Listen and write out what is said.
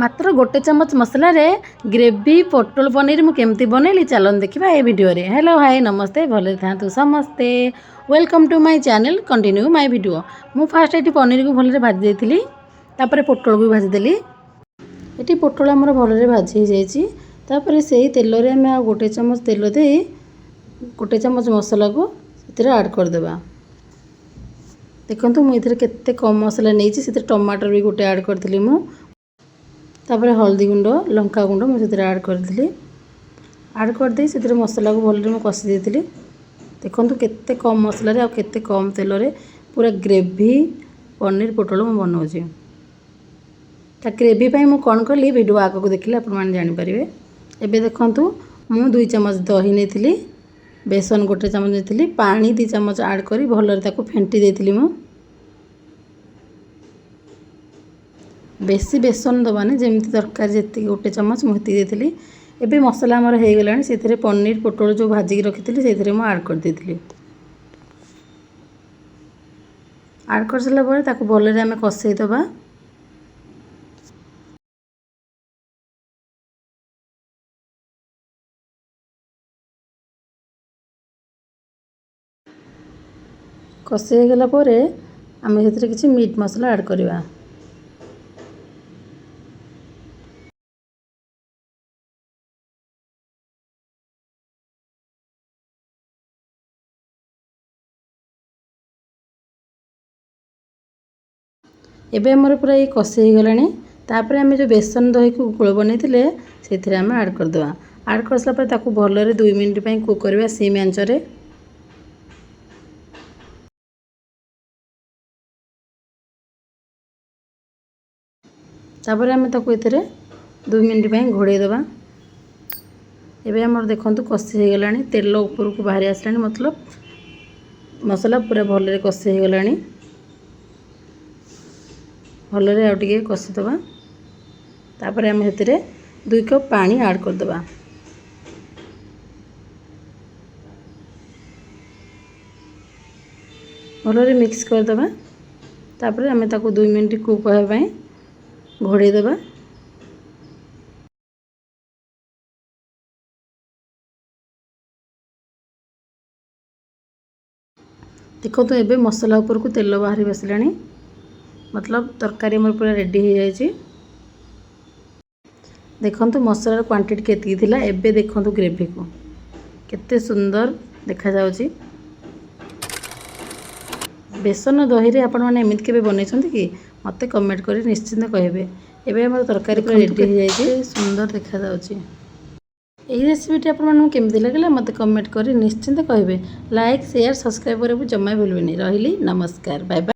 मात्र गोटे चमच मसला रे ग्रेवी पोटल पनीर मु केमती बनैली चलन देखा ए वीडियो रे। हेलो हाय नमस्ते भले था समस्ते welcome to my channel continue my video. मु फास्ट ये पनीर को भले भाजी देती तापर पोटल को भाजीदेली। ये पोटल आमर भले भाजी जापर से तेल आम गोटे चमच तेल दे गोटे चमच मसला को ऐड करदे। देखो मुझे केते कम मसला नहीं टमाटर भी गोटे ऐड करी मु तापर हल्दी गुंड लंका गुंड मुझे ऐड करी ऐड करदे से मसला को भले कषि देती। देखो केते कम मसला रे केते कम तेल रे पूरा ग्रेवी पनीर पोटल मु बनाऊँगी। ग्रेवी मु कौन कली वीडियो आग को देखिले आपन जानीपर। एबे देखु मु 2 चमच दही नहीं बेसन गोटे चमच नहीं पानी 2 चमच ऐड करी भल फेंटी देती। मु बेसी बेसन दबानी जमी तरकार जी गोटे चमच मुहती देती। एबे मसला आमर हो गला से पनीर पोटल जो भाजिक रखी से ऐड कर देती। ऐड कर सारा भल आम कषेदबा। कषि गला आम से किसी मीट मसला ऐड करवा। एबे हमर पूरा ये कषि गला तापर आम जो बेसन दही को गोल बनई से आम ऐड करदे। ऐड कर सारा भल 2 मिनट कुक करवा सिम आंचरे। तापर आम 2 मिनट घोड़े दबा। एबे हमर देखो कषि गला तेल ऊपर को बाहरी आसला मतलब मसला पूरा भल कषि गला। भलरे आउ टिके कषिदबा। तापर आम से 2 कप पानी ऐड करदबा। भलरे मिक्स करदबा। तापर आम 2 मिनट कुक होगा घोड़े दबा। देखो तो एबे मसला ऊपर को तेल बाहरी बसला मतलब तरकारी मोर पूरा रेडी हो जाए। देखो मसलार क्वांटिटी केतकी थिला। एबे देखो ग्रेवी को केते सुंदर देखा जाउची। बेसन दही रे आपण माने एमित केबे बनैछंती कि मते कमेंट करी निश्चिंत कहबे। एबे हमर तरकारी पूरा रेडी हो जाए सुंदर देखा जाउची। এই রেসিপিটি আপনার কেমতি লাগিলা মতো কমেন্ট করে নিশ্চিন্ত কহবে। লাইক शेयर सब्सक्राइब करबू जमा भूलबेनी। रही नमस्कार बाय बाय।